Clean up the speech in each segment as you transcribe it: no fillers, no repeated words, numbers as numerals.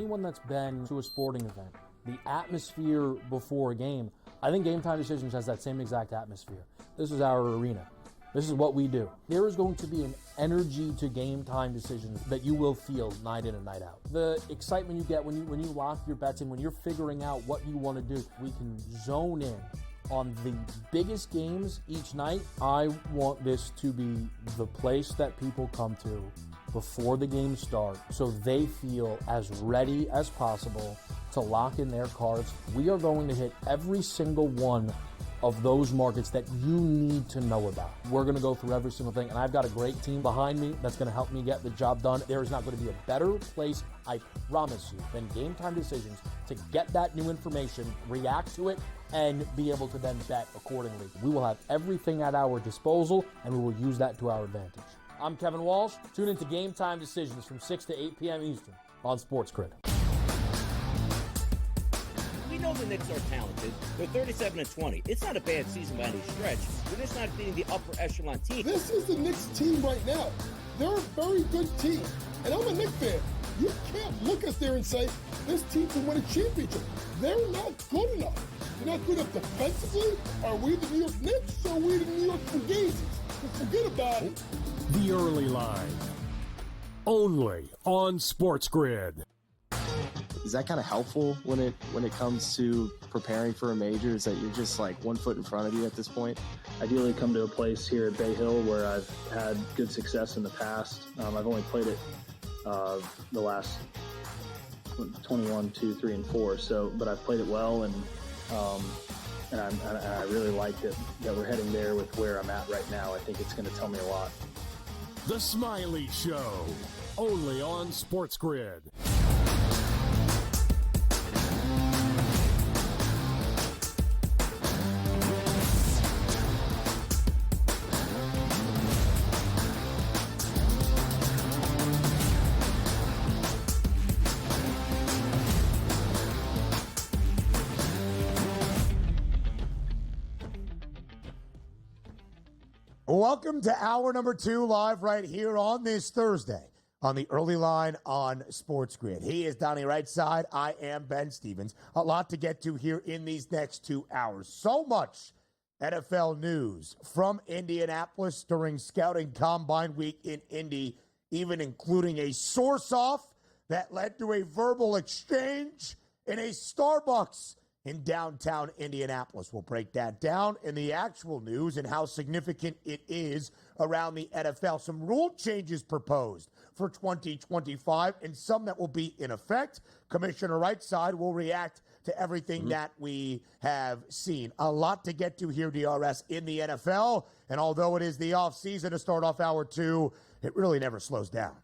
anyone that's been to a sporting event, the atmosphere before a game, I think Game Time Decisions has that same exact atmosphere. This is our arena. This is what we do. There is going to be an energy to Game Time Decisions that you will feel night in and night out. The excitement you get when you lock your bets in, when you're figuring out what you want to do, we can zone in on the biggest games each night. I want this to be the place that people come to before the games start so they feel as ready as possible to lock in their cards. We are going to hit every single one of those markets that you need to know about. We're going to go through every single thing, and I've got a great team behind me that's going to help me get the job done. There is not going to be a better place, I promise you, than Game Time Decisions to get that new information, react to it, and be able to then bet accordingly. We will have everything at our disposal, and we will use that to our advantage. I'm Kevin Walsh. Tune into Game Time Decisions from 6 to 8 p.m. Eastern on SportsGrid. We know the Knicks are talented. They're 37-20. It's not a bad season by any stretch. They're just not beating the upper echelon team. This is the Knicks team right now. They're a very good team. And I'm a Knicks fan. You can't look us there and say, this team can win a championship. They're not good enough. They're not good enough defensively. Are we the New York Knicks or are we the New York Fugazis? Forget about it. The Early Line. Only on SportsGrid. Is that kind of helpful when it comes to preparing for a major? Is that you're just like 1 foot in front of you at this point? Ideally come to a place here at Bay Hill where I've had good success in the past. I've only played it the last 21, 2, 3, and 4. So, but I've played it well, and I really like that we're heading there with where I'm at right now. I think it's going to tell me a lot. The Smiley Show, only on SportsGrid. Welcome to hour number 2, live right here on this Thursday on the Early Line on SportsGrid. He is Donnie Rightside. I am Ben Stevens. A lot to get to here in these next 2 hours. So much NFL news from Indianapolis during Scouting Combine Week in Indy, even including a source-off that led to a verbal exchange in a Starbucks in downtown Indianapolis. We'll break that down in the actual news and how significant it is around the NFL. Some rule changes proposed for 2025 and some that will be in effect. Commissioner Rightside will react to everything that we have seen. A lot to get to here, DRS, in the NFL. And although it is the offseason to start off hour 2, it really never slows down.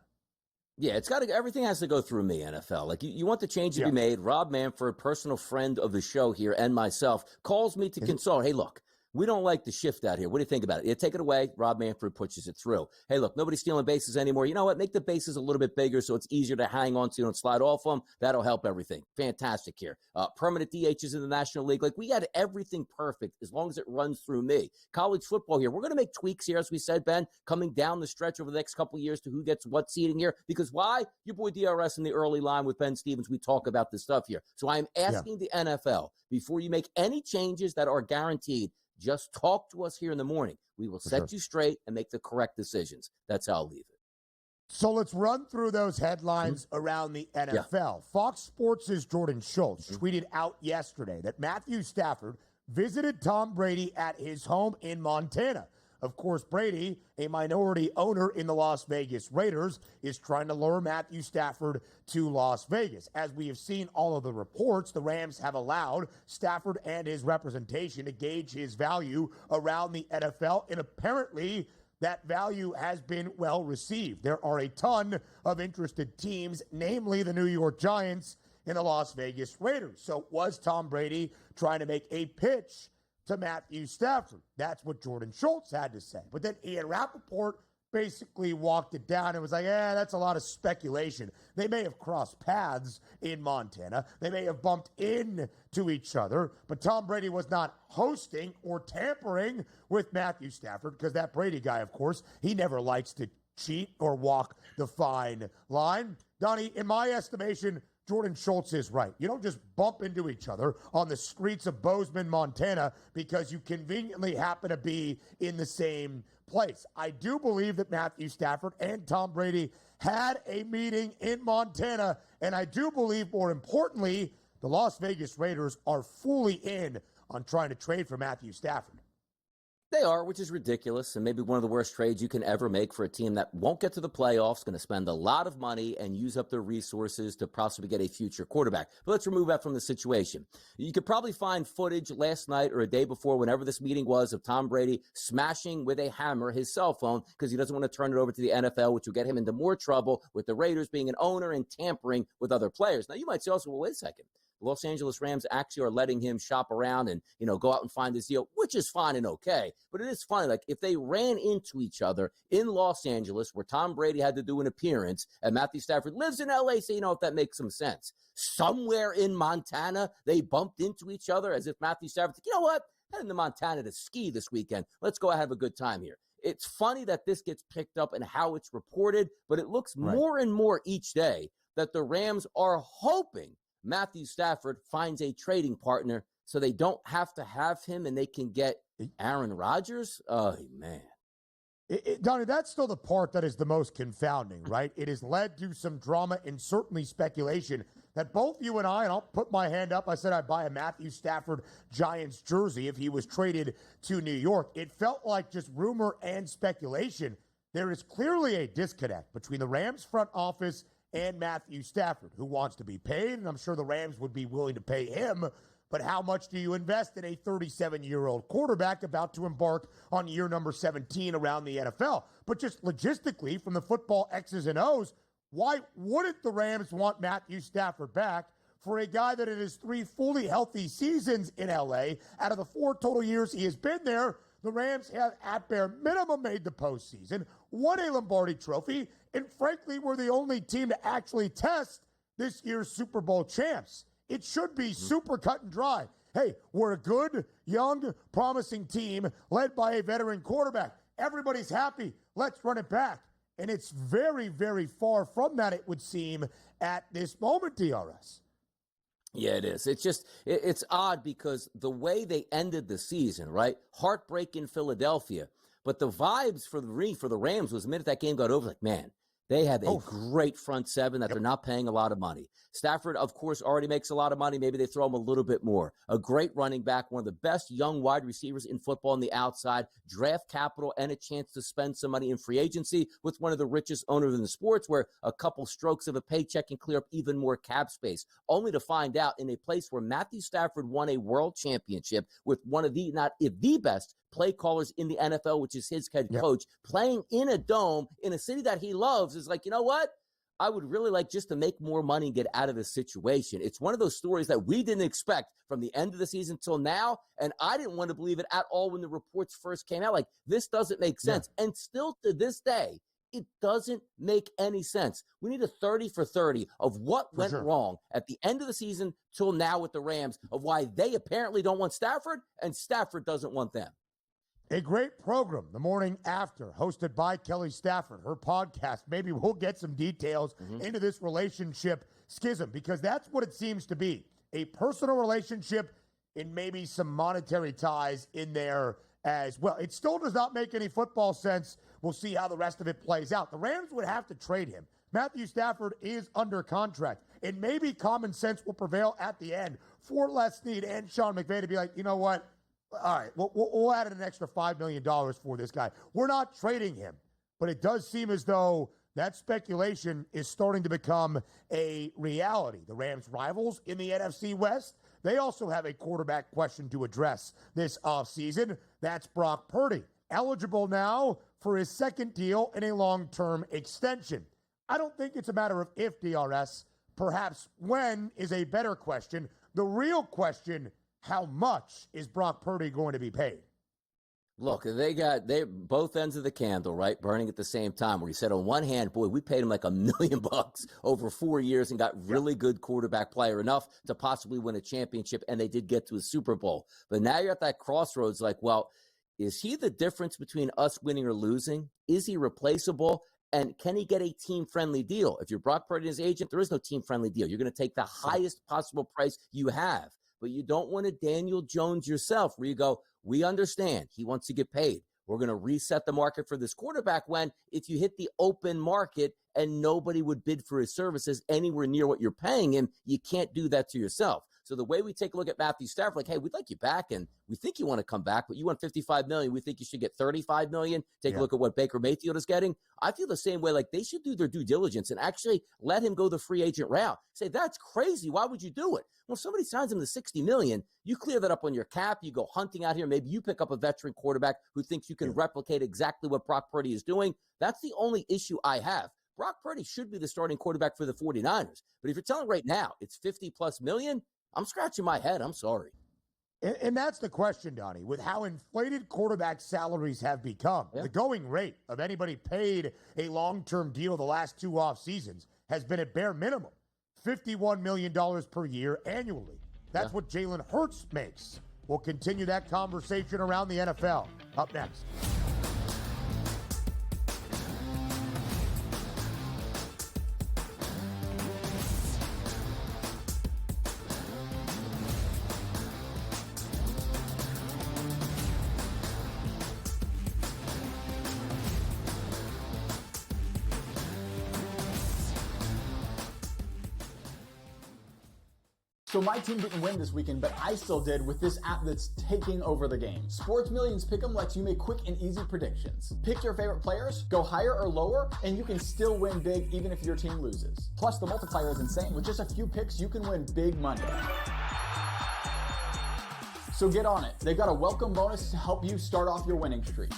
Yeah, everything has to go through me, NFL. Like, you want the change to be made. Rob Manfred, personal friend of the show here, and myself, calls me to consult. Hey, look, we don't like the shift out here. What do you think about it? Yeah, take it away. Rob Manfred pushes it through. Hey, look, nobody's stealing bases anymore. You know what? Make the bases a little bit bigger so it's easier to hang on to and slide off them. That'll help everything. Fantastic here. Permanent DHs in the National League. Like, we got everything perfect as long as it runs through me. College football here. We're going to make tweaks here, as we said, Ben, coming down the stretch over the next couple of years to who gets what seating here. Because why? Your boy DRS in the Early Line with Ben Stevens. We talk about this stuff here. So I'm asking the NFL, before you make any changes that are guaranteed, just talk to us here in the morning. We will set you straight and make the correct decisions. That's how I'll leave it. So let's run through those headlines around the NFL. Yeah. Fox Sports' Jordan Schultz tweeted out yesterday that Matthew Stafford visited Tom Brady at his home in Montana. Of course, Brady, a minority owner in the Las Vegas Raiders, is trying to lure Matthew Stafford to Las Vegas. As we have seen all of the reports, the Rams have allowed Stafford and his representation to gauge his value around the NFL, and apparently that value has been well received. There are a ton of interested teams, namely the New York Giants and the Las Vegas Raiders. So was Tom Brady trying to make a pitch to Matthew Stafford? That's what Jordan Schultz had to say. But then Ian Rappaport basically walked it down and was like, that's a lot of speculation. They may have crossed paths in Montana. They may have bumped into each other. But Tom Brady was not hosting or tampering with Matthew Stafford, because that Brady guy, of course, he never likes to cheat or walk the fine line. Donnie, in my estimation, Jordan Schultz is right. You don't just bump into each other on the streets of Bozeman, Montana, because you conveniently happen to be in the same place. I do believe that Matthew Stafford and Tom Brady had a meeting in Montana, and I do believe, more importantly, the Las Vegas Raiders are fully in on trying to trade for Matthew Stafford. They are, which is ridiculous, and maybe one of the worst trades you can ever make for a team that won't get to the playoffs, going to spend a lot of money and use up their resources to possibly get a future quarterback. But let's remove that from the situation. You could probably find footage last night or a day before, whenever this meeting was, of Tom Brady smashing with a hammer his cell phone because he doesn't want to turn it over to the NFL, which will get him into more trouble with the Raiders being an owner and tampering with other players. Now, you might say also, well, wait a second. Los Angeles Rams actually are letting him shop around and, go out and find his deal, which is fine and okay. But it is funny, like if they ran into each other in Los Angeles where Tom Brady had to do an appearance and Matthew Stafford lives in LA, so if that makes some sense. Somewhere in Montana, they bumped into each other as if Matthew Stafford, you know what? Heading to Montana to ski this weekend. Let's go have a good time here. It's funny that this gets picked up and how it's reported, but it looks more and more each day that the Rams are hoping Matthew Stafford finds a trading partner so they don't have to have him and they can get Aaron Rodgers. Oh, man. Donnie, that's still the part that is the most confounding, right? It has led to some drama and certainly speculation that both you and I'll put my hand up, I said I'd buy a Matthew Stafford Giants jersey if he was traded to New York. It felt like just rumor and speculation. There is clearly a disconnect between the Rams front office and Matthew Stafford, who wants to be paid, and I'm sure the Rams would be willing to pay him. But how much do you invest in a 37-year-old quarterback about to embark on year number 17 around the NFL? But just logistically, from the football X's and O's, why wouldn't the Rams want Matthew Stafford back for a guy that in his 3 fully healthy seasons in L.A., out of the 4 total years he has been there, the Rams have at bare minimum made the postseason, won a Lombardi trophy, and frankly were the only team to actually test this year's Super Bowl champs. It should be super cut and dry. Hey, we're a good, young, promising team led by a veteran quarterback. Everybody's happy. Let's run it back. And it's very, very far from that, it would seem, at this moment, DRS. Yeah, it is. It's just, it's odd because the way they ended the season, right? Heartbreak in Philadelphia. But the vibes for the Rams was the minute that game got over, like, man, they have a great front seven that they're not paying a lot of money. Stafford, of course, already makes a lot of money. Maybe they throw him a little bit more. A great running back, one of the best young wide receivers in football on the outside, draft capital, and a chance to spend some money in free agency with one of the richest owners in the sports, where a couple strokes of a paycheck can clear up even more cap space, only to find out in a place where Matthew Stafford won a world championship with one of the, not if the best, play callers in the NFL, which is his head coach, playing in a dome in a city that he loves, is like, you know what? I would really like just to make more money and get out of this situation. It's one of those stories that we didn't expect from the end of the season till now, and I didn't want to believe it at all when the reports first came out. Like, this doesn't make sense. Yeah. And still to this day, it doesn't make any sense. We need a 30 for 30 of what went wrong at the end of the season till now with the Rams, of why they apparently don't want Stafford and Stafford doesn't want them. A great program the morning after, hosted by Kelly Stafford, her podcast. Maybe we'll get some details into this relationship schism, because that's what it seems to be. A personal relationship and maybe some monetary ties in there as well. It still does not make any football sense. We'll see how the rest of it plays out. The Rams would have to trade him. Matthew Stafford is under contract, and maybe common sense will prevail at the end for Les Snead and Sean McVay to be like, you know what? All right, we'll add an extra $5 million for this guy. We're not trading him, but it does seem as though that speculation is starting to become a reality. The Rams' rivals in the NFC West, they also have a quarterback question to address this offseason. That's Brock Purdy, eligible now for his second deal and a long-term extension. I don't think it's a matter of if, DRS. Perhaps when is a better question. The real question, how much is Brock Purdy going to be paid? Look, they both ends of the candle, right, burning at the same time, where you said on one hand, boy, we paid him like $1 million over 4 years and got really good quarterback player, enough to possibly win a championship, and they did get to a Super Bowl. But now you're at that crossroads, like, well, is he the difference between us winning or losing? Is he replaceable? And can he get a team-friendly deal? If you're Brock Purdy and his agent, there is no team-friendly deal. You're going to take the highest possible price you have. But you don't want to Daniel Jones yourself where you go, we understand he wants to get paid. We're going to reset the market for this quarterback when if you hit the open market and nobody would bid for his services anywhere near what you're paying him, you can't do that to yourself. So the way we take a look at Matthew Stafford, like, hey, we'd like you back, and we think you want to come back, but you want $55 million. We think you should get $35 million. Take a look at what Baker Mayfield is getting. I feel the same way. Like, they should do their due diligence and actually let him go the free agent route. Say, that's crazy. Why would you do it? Well, if somebody signs him to $60 million, you clear that up on your cap. You go hunting out here. Maybe you pick up a veteran quarterback who thinks you can replicate exactly what Brock Purdy is doing. That's the only issue I have. Brock Purdy should be the starting quarterback for the 49ers. But if you're telling right now it's $50+ million, I'm scratching my head. I'm sorry. And that's the question, Donnie. With how inflated quarterback salaries have become, the going rate of anybody paid a long-term deal the last 2 off seasons has been at bare minimum $51 million per year annually. That's what Jalen Hurts makes. We'll continue that conversation around the NFL. Up next. So my team didn't win this weekend, but I still did with this app that's taking over the game. Sports Millions Pick'em lets you make quick and easy predictions. Pick your favorite players, go higher or lower, and you can still win big even if your team loses. Plus, the multiplier is insane. With just a few picks, you can win big money. So get on it. They've got a welcome bonus to help you start off your winning streak.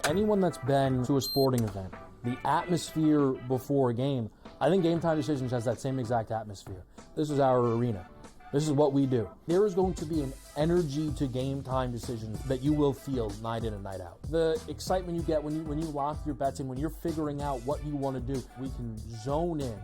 Anyone that's been to a sporting event, the atmosphere before a game, I think Game Time Decisions has that same exact atmosphere. This is our arena. This is what we do. There is going to be an energy to Game Time Decisions that you will feel night in and night out. The excitement you get when you lock your bets in, when you're figuring out what you want to do, we can zone in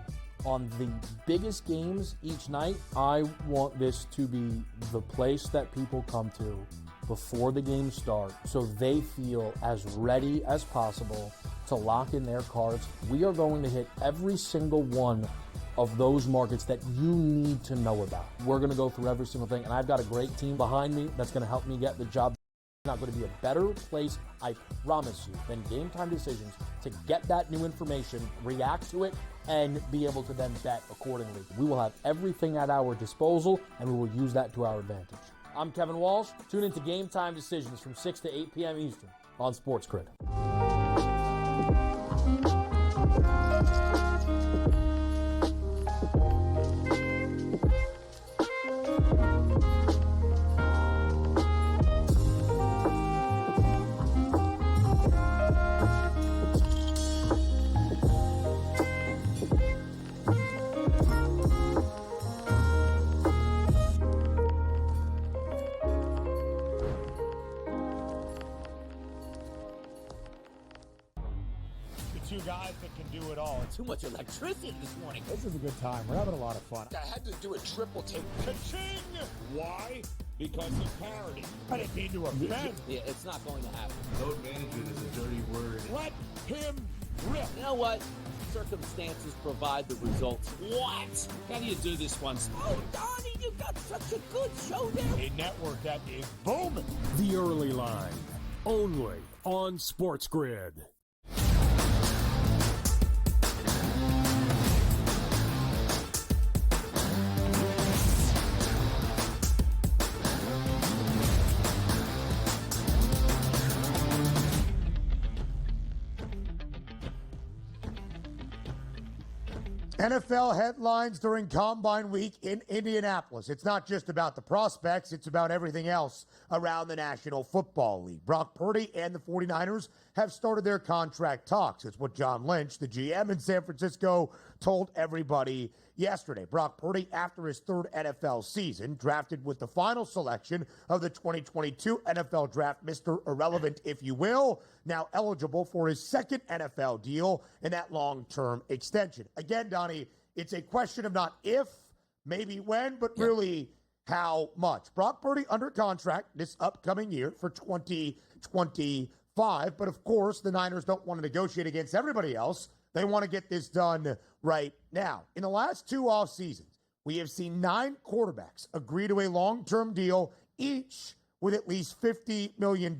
on the biggest games each night. I want this to be the place that people come to before the game starts so they feel as ready as possible to lock in their cards. We are going to hit every single one of those markets that you need to know about. We're going to go through every single thing, and I've got a great team behind me that's going to help me get the job. It's not going to be a better place, I promise you, than Game Time Decisions to get that new information, react to it, and be able to then bet accordingly. We will have everything at our disposal, and we will use that to our advantage. I'm Kevin Walsh. Tune into Game Time Decisions from 6 to 8 p.m. Eastern on SportsGrid. Two guys that can do it all. Too much electricity this morning. This is a good time. We're having a lot of fun. I had to do a triple take. Ka-ching! Why? Because of parody. I didn't mean to offend. Yeah, it's not going to happen. Load management is a dirty word. Let him rip. You know what? Circumstances provide the results. What? How do you do this one? Oh, Donnie, you got such a good show there. A network that is booming. The Early Line, only on SportsGrid. NFL headlines during Combine Week in Indianapolis. It's not just about the prospects, it's about everything else around the National Football League. Brock Purdy and the 49ers have started their contract talks. It's what John Lynch, the GM in San Francisco, told everybody yesterday. Brock Purdy, after his third NFL season, drafted with the final selection of the 2022 NFL Draft, Mr. Irrelevant, if you will, now eligible for his second NFL deal and that long-term extension. Again, Donnie, it's a question of not if, maybe when, but really, how much. Brock Purdy under contract this upcoming year for 2025, but of course the Niners don't want to negotiate against everybody else. They want to get this done right now. In the last 2 off seasons, we have seen 9 quarterbacks agree to a long-term deal, each with at least $50 million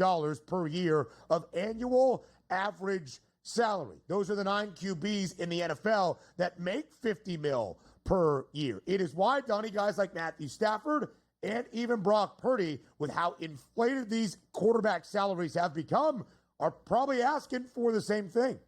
per year of annual average salary. Those are the 9 QBs in the NFL that make $50 million per year. It is why, Donnie, guys like Matthew Stafford and even Brock Purdy, with how inflated these quarterback salaries have become, are probably asking for the same thing.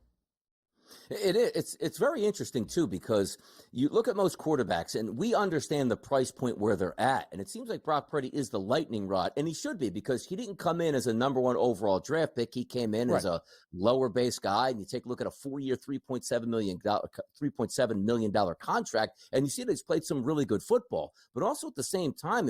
It is. It's very interesting, too, because you look at most quarterbacks, and we understand the price point where they're at. And it seems like Brock Purdy is the lightning rod, and he should be, because he didn't come in as a number 1 overall draft pick. He came in as a lower base guy, and you take a look at a 4-year, $3.7 million contract, and you see that he's played some really good football. But also at the same time,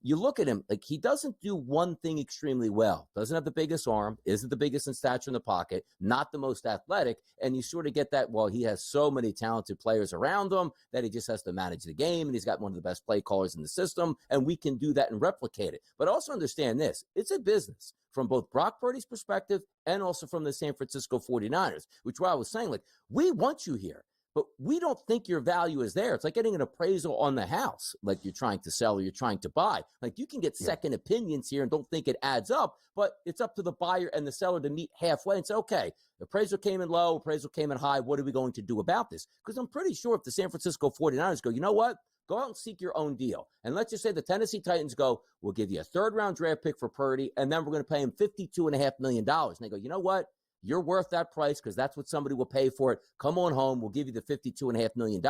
you look at him, like, he doesn't do one thing extremely well. Doesn't have the biggest arm, isn't the biggest in stature in the pocket, not the most athletic, and you sort of get that, well, he has so many talented players around him that he just has to manage the game, and he's got one of the best play callers in the system, and we can do that and replicate it. But also understand this, it's a business from both Brock Purdy's perspective and also from the San Francisco 49ers, which I was saying, like, we want you here, but we don't think your value is there. It's like getting an appraisal on the house, like you're trying to sell or you're trying to buy. Like, you can get second opinions here and don't think it adds up, but it's up to the buyer and the seller to meet halfway and say, okay, appraisal came in low, appraisal came in high. What are we going to do about this? Because I'm pretty sure if the San Francisco 49ers go, you know what? Go out and seek your own deal. And let's just say the Tennessee Titans go, we'll give you a 3rd-round draft pick for Purdy, and then we're going to pay him $52.5 million. And they go, you know what? You're worth that price because that's what somebody will pay for it. Come on home. We'll give you the $52.5 million.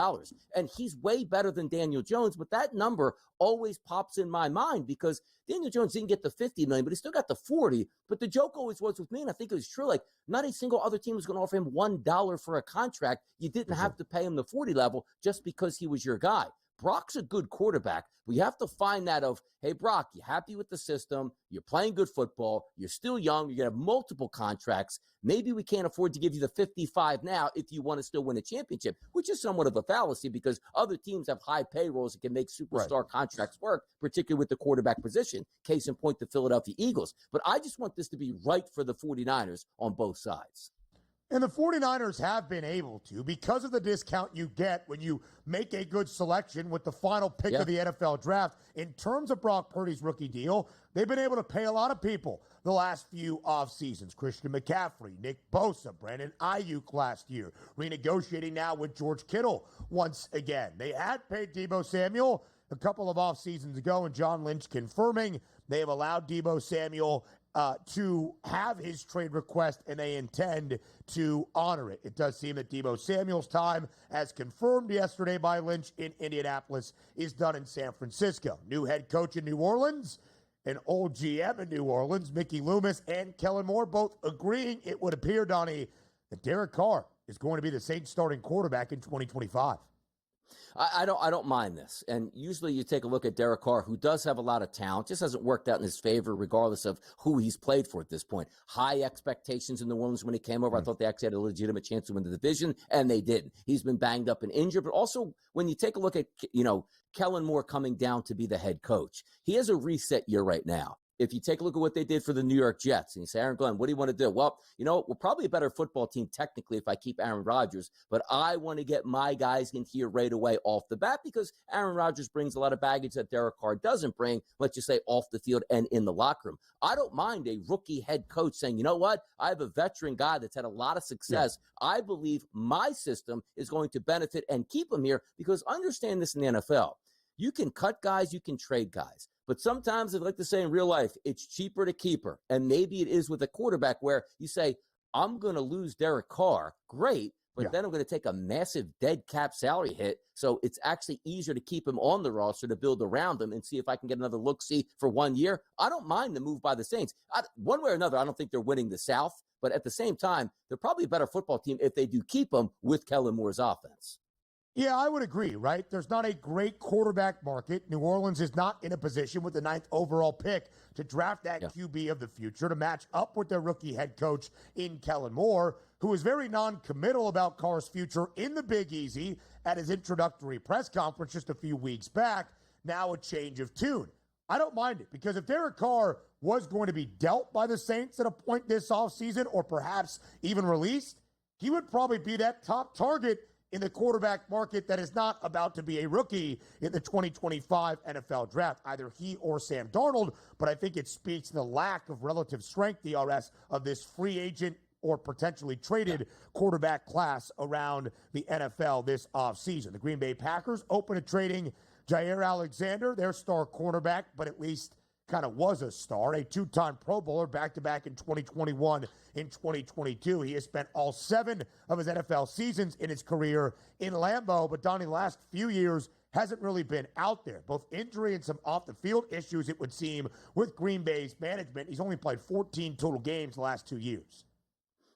And he's way better than Daniel Jones, but that number always pops in my mind because Daniel Jones didn't get the $50 million, but he still got the 40. But the joke always was with me, and I think it was true, like, not a single other team was going to offer him $1 for a contract. You didn't have to pay him the 40 level just because he was your guy. Brock's a good quarterback, but you have to find that of, hey, Brock, you happy with the system? You're playing good football. You're still young. You're going to have multiple contracts. Maybe we can't afford to give you the 55 now if you want to still win a championship, which is somewhat of a fallacy because other teams have high payrolls that can make superstar contracts work, particularly with the quarterback position. Case in point, the Philadelphia Eagles. But I just want this to be right for the 49ers on both sides. And the 49ers have been able to because of the discount you get when you make a good selection with the final pick of the NFL draft. In terms of Brock Purdy's rookie deal, they've been able to pay a lot of people the last few off seasons. Christian McCaffrey, Nick Bosa, Brandon Ayuk last year, renegotiating now with George Kittle once again. They had paid Deebo Samuel a couple of off seasons ago, and John Lynch confirming they have allowed Deebo Samuel to have his trade request, and they intend to honor it. It does seem that Deebo Samuel's time, as confirmed yesterday by Lynch in Indianapolis, is done in San Francisco. New head coach in New Orleans, an old GM in New Orleans, Mickey Loomis and Kellen Moore, both agreeing, it would appear, Donnie, that Derek Carr is going to be the Saints starting quarterback in 2025. I don't mind this. And usually you take a look at Derek Carr, who does have a lot of talent, just hasn't worked out in his favor regardless of who he's played for at this point. High expectations in New Orleans when he came over. I thought they actually had a legitimate chance to win the division, and they didn't. He's been banged up and injured. But also when you take a look at, Kellen Moore coming down to be the head coach, he has a reset year right now. If you take a look at what they did for the New York Jets and you say, Aaron Glenn, what do you want to do? Well, we're probably a better football team technically if I keep Aaron Rodgers, but I want to get my guys in here right away off the bat because Aaron Rodgers brings a lot of baggage that Derek Carr doesn't bring, let's just say off the field and in the locker room. I don't mind a rookie head coach saying, you know what? I have a veteran guy that's had a lot of success. Yeah. I believe my system is going to benefit and keep him here because understand this in the NFL. You can cut guys, you can trade guys. But sometimes, I'd like to say in real life, it's cheaper to keep her. And maybe it is with a quarterback where you say, I'm going to lose Derek Carr. Great. But then I'm going to take a massive dead cap salary hit. So it's actually easier to keep him on the roster to build around him and see if I can get another look-see for 1 year. I don't mind the move by the Saints. One way or another, I don't think they're winning the South. But at the same time, they're probably a better football team if they do keep him with Kellen Moore's offense. Yeah, I would agree, right? There's not a great quarterback market. New Orleans is not in a position with the 9th overall pick to draft that QB of the future to match up with their rookie head coach in Kellen Moore, who was very non-committal about Carr's future in the Big Easy at his introductory press conference just a few weeks back. now a change of tune. I don't mind it, because if Derek Carr was going to be dealt by the Saints at a point this offseason, or perhaps even released, he would probably be that top target in the quarterback market that is not about to be a rookie in the 2025 NFL draft, either he or Sam Darnold. But I think it speaks to the lack of relative strength, DRS, of this free agent or potentially traded quarterback class around the NFL this offseason. The Green Bay Packers open to trading Jair Alexander, their star cornerback, but at least kind of was a star, a two-time Pro Bowler, back-to-back in 2021 and 2022. He has spent all 7 of his NFL seasons in his career in Lambeau, but Donnie, the last few years hasn't really been out there. Both injury and some off-the-field issues, it would seem, with Green Bay's management. He's only played 14 total games the last 2 years.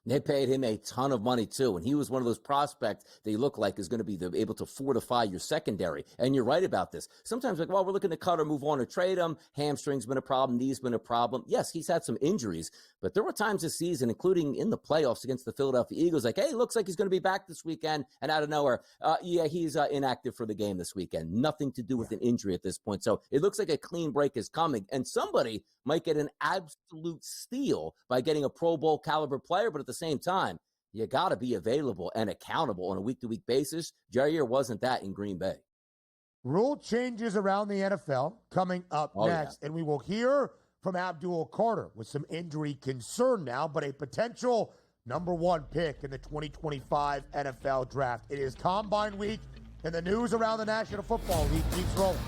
They paid him a ton of money, too, and he was one of those prospects they look like is going to be able to fortify your secondary. And you're right about this. Sometimes, like, well, we're looking to cut or move on or trade him. Hamstring's been a problem. Knee's been a problem. Yes, he's had some injuries, but there were times this season, including in the playoffs against the Philadelphia Eagles, like, hey, looks like he's going to be back this weekend, and out of nowhere, he's inactive for the game this weekend. Nothing to do with an injury at this point. So it looks like a clean break is coming, and somebody might get an absolute steal by getting a Pro Bowl caliber player, but at the same time, you got to be available and accountable on a week-to-week basis. Jair wasn't that in Green Bay. Rule changes around the NFL coming up next, and we will hear from Abdul Carter with some injury concern now, but a potential number 1 pick in the 2025 NFL Draft. It is Combine Week, and the news around the National Football League keeps rolling.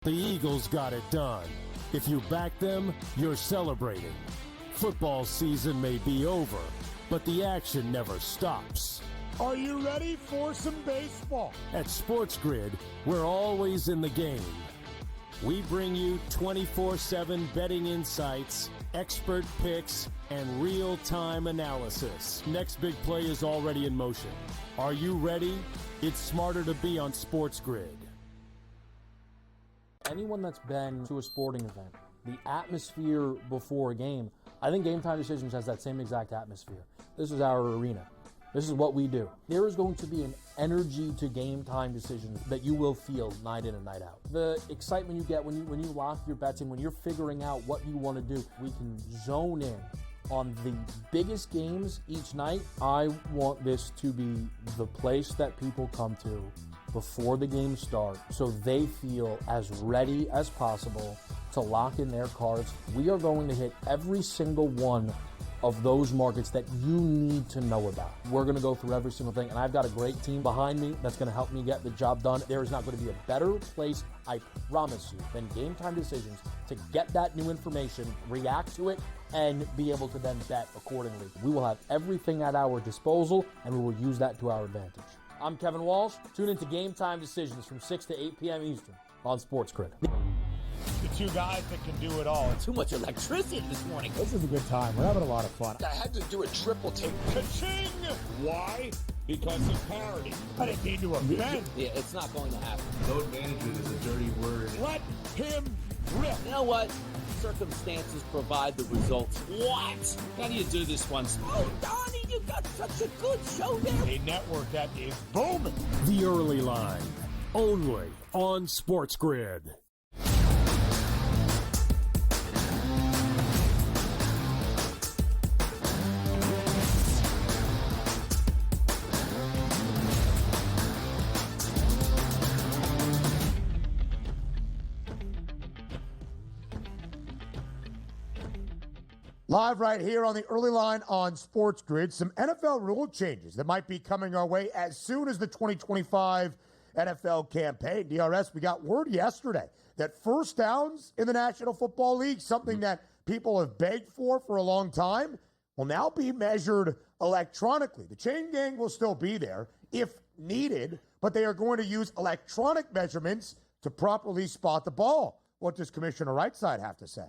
The Eagles got it done. If you back them, you're celebrating. Football season may be over, but the action never stops. Are you ready for some baseball? At SportsGrid, we're always in the game. We bring you 24/7 betting insights, expert picks, and real-time analysis. Next big play is already in motion. Are you ready? It's smarter to be on SportsGrid. Anyone that's been to a sporting event, the atmosphere before a game, I think Game Time Decisions has that same exact atmosphere. This is our arena. This is what we do. There is going to be an energy to Game Time Decisions that you will feel night in and night out. The excitement you get when you lock your bets in, when you're figuring out what you want to do, we can zone in on the biggest games each night. I want this to be the place that people come to before the games start so they feel as ready as possible to lock in their cards. We are going to hit every single one of those markets that you need to know about. We're going to go through every single thing, and I've got a great team behind me that's going to help me get the job done. There is not going to be a better place, I promise you, than Game Time Decisions to get that new information, react to it, and be able to then bet accordingly. We will have everything at our disposal, and we will use that to our advantage. I'm Kevin Walsh. Tune into Game Time Decisions from 6 to 8 p.m. Eastern on SportsGrid. The two guys that can do it all. Too much electricity this morning. This is a good time. We're having a lot of fun. I had to do a triple take. Ka-ching! Why? Because of parity. I didn't mean to offend. Yeah, it's not going to happen. Load management is a dirty word. Let him rip. You know what? Circumstances provide the results. What? How do you do this one? Oh, Donnie, you got such a good show there. A network that is booming. The Early Line, only on SportsGrid. Live right here on the Early Line on SportsGrid, some NFL rule changes that might be coming our way as soon as the 2025 NFL campaign. DRS, we got word yesterday that first downs in the National Football League, something that people have begged for a long time, will now be measured electronically. The chain gang will still be there if needed, but they are going to use electronic measurements to properly spot the ball. What does Commissioner Rightside have to say?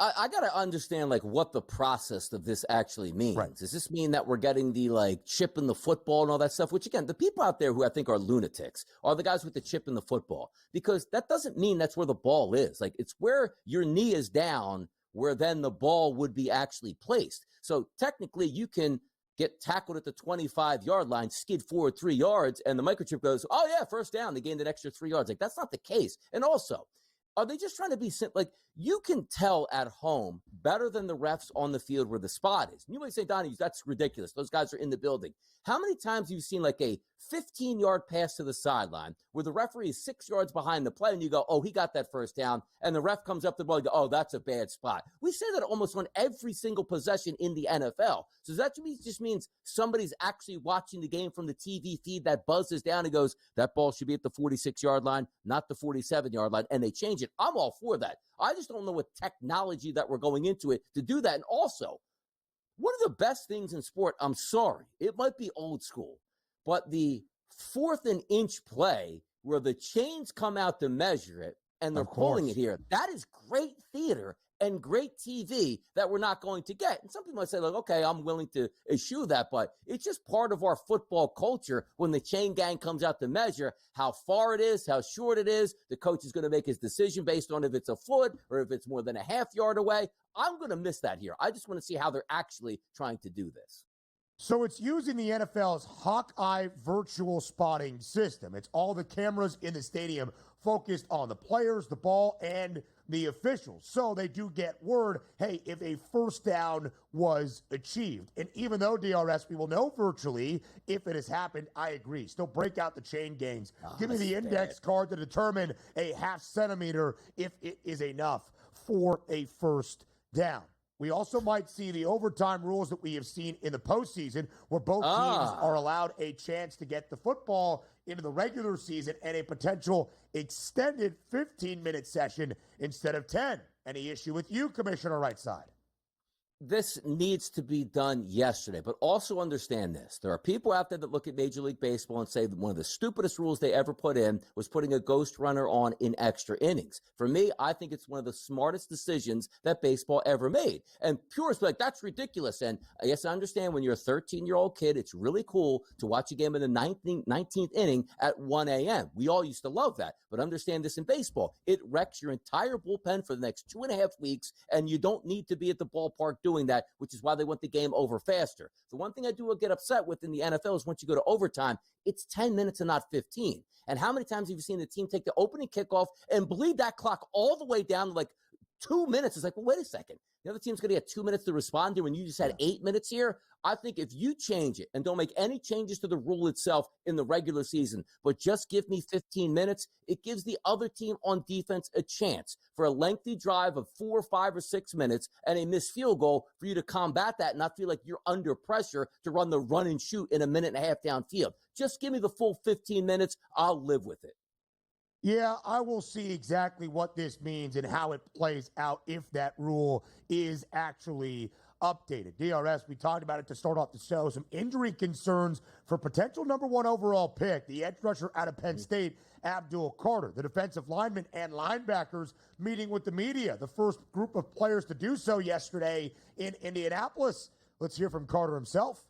I got to understand, like, what the process of this actually means. Right. Does this mean that we're getting the, like, chip in the football and all that stuff? Which, again, the people out there who I think are lunatics are the guys with the chip in the football, because that doesn't mean that's where the ball is. Like, it's where your knee is down, where then the ball would be actually placed. So technically you can get tackled at the 25-yard line, skid forward 3 yards, and the microchip goes, oh, yeah, first down. They gained an extra 3 yards. Like, that's not the case. And also, are they just trying to be simple? Like, you can tell at home better than the refs on the field where the spot is. And you might say, Donnie, that's ridiculous. Those guys are in the building. How many times have you seen like a 15-yard pass to the sideline where the referee is 6 yards behind the play and you go, oh, he got that first down, and the ref comes up the ball and you go, oh, that's a bad spot. We say that almost on every single possession in the NFL. So that just means somebody's actually watching the game from the TV feed that buzzes down and goes, that ball should be at the 46-yard line, not the 47-yard line, and they change it. I'm all for that. I just don't know what technology that we're going into it to do that. And also, one of the best things in sport, I'm sorry, it might be old school, but the 4th and inch play where the chains come out to measure it and they're pulling it here, that is great theater and great TV that we're not going to get. And some people might say, like, okay, I'm willing to eschew that, but it's just part of our football culture when the chain gang comes out to measure how far it is, how short it is. The coach is going to make his decision based on if it's a foot or if it's more than a half yard away. I'm going to miss that here. I just want to see how they're actually trying to do this. So it's using the NFL's Hawkeye virtual spotting system. It's all the cameras in the stadium focused on the players, the ball, and the officials. So they do get word, hey, if a first down was achieved. And even though, DRS, we will know virtually if it has happened, I agree. Still break out the chain gangs. Give me the index card to determine a half centimeter if it is enough for a first down. We also might see the overtime rules that we have seen in the postseason where both teams are allowed a chance to get the football into the regular season and a potential extended 15-minute session instead of 10. Any issue with you, Commissioner Rightside? This needs to be done yesterday, but also understand this. There are people out there that look at Major League Baseball and say that one of the stupidest rules they ever put in was putting a ghost runner on in extra innings. For me, I think it's one of the smartest decisions that baseball ever made. And purists be like, that's ridiculous. And yes, I understand when you're a 13-year-old kid, it's really cool to watch a game in the 19th inning at 1 a.m. We all used to love that. But understand this in baseball. It wrecks your entire bullpen for the next 2.5 weeks, and you don't need to be at the ballpark doing that, which is why they want the game over faster. The one thing I do get upset with in the NFL is once you go to overtime, it's 10 minutes and not 15. And how many times have you seen the team take the opening kickoff and bleed that clock all the way down to like 2 minutes? It's like, well, wait a second. The other team's going to get 2 minutes to respond to when you just had 8 minutes here. I think if you change it and don't make any changes to the rule itself in the regular season, but just give me 15 minutes, it gives the other team on defense a chance for a lengthy drive of 4, 5, or 6 minutes and a missed field goal for you to combat that and not feel like you're under pressure to run the run and shoot in a minute and a half downfield. Just give me the full 15 minutes. I'll live with it. Yeah, I will see exactly what this means and how it plays out if that rule is actually updated. DRS, we talked about it to start off the show. Some injury concerns for potential number 1 overall pick, the edge rusher out of Penn State, Abdul Carter. The defensive linemen and linebackers meeting with the media, the first group of players to do so yesterday in Indianapolis. Let's hear from Carter himself.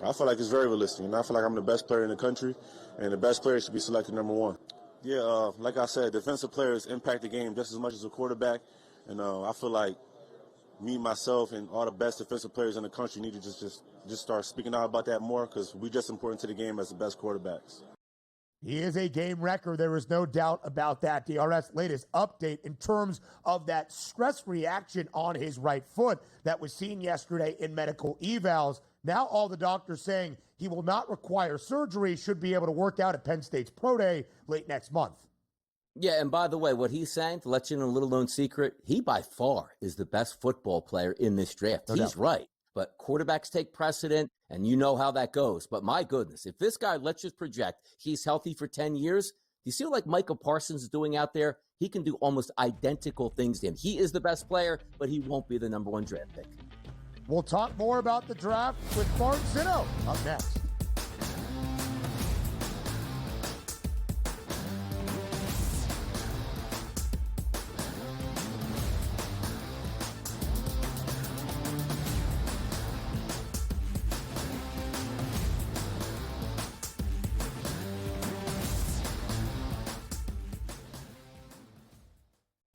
I feel like it's very realistic, and I feel like I'm the best player in the country, and the best player should be selected number 1. Yeah, like I said, defensive players impact the game just as much as a quarterback, and I feel like me, myself, and all the best defensive players in the country need to just start speaking out about that more because we're just important to the game as the best quarterbacks. He is a game wrecker. There is no doubt about that. DRS latest update in terms of that stress reaction on his right foot that was seen yesterday in medical evals. Now all the doctors saying he will not require surgery, should be able to work out at Penn State's Pro Day late next month. Yeah, and by the way, what he's saying, to let you know a little known secret, he by far is the best football player in this draft. He's right. But quarterbacks take precedent, and you know how that goes. But my goodness, if this guy, let's just project, he's healthy for 10 years, do you see like Michael Parsons is doing out there? He can do almost identical things to him. He is the best player, but he won't be the number 1 draft pick. We'll talk more about the draft with Mark Zinno up next.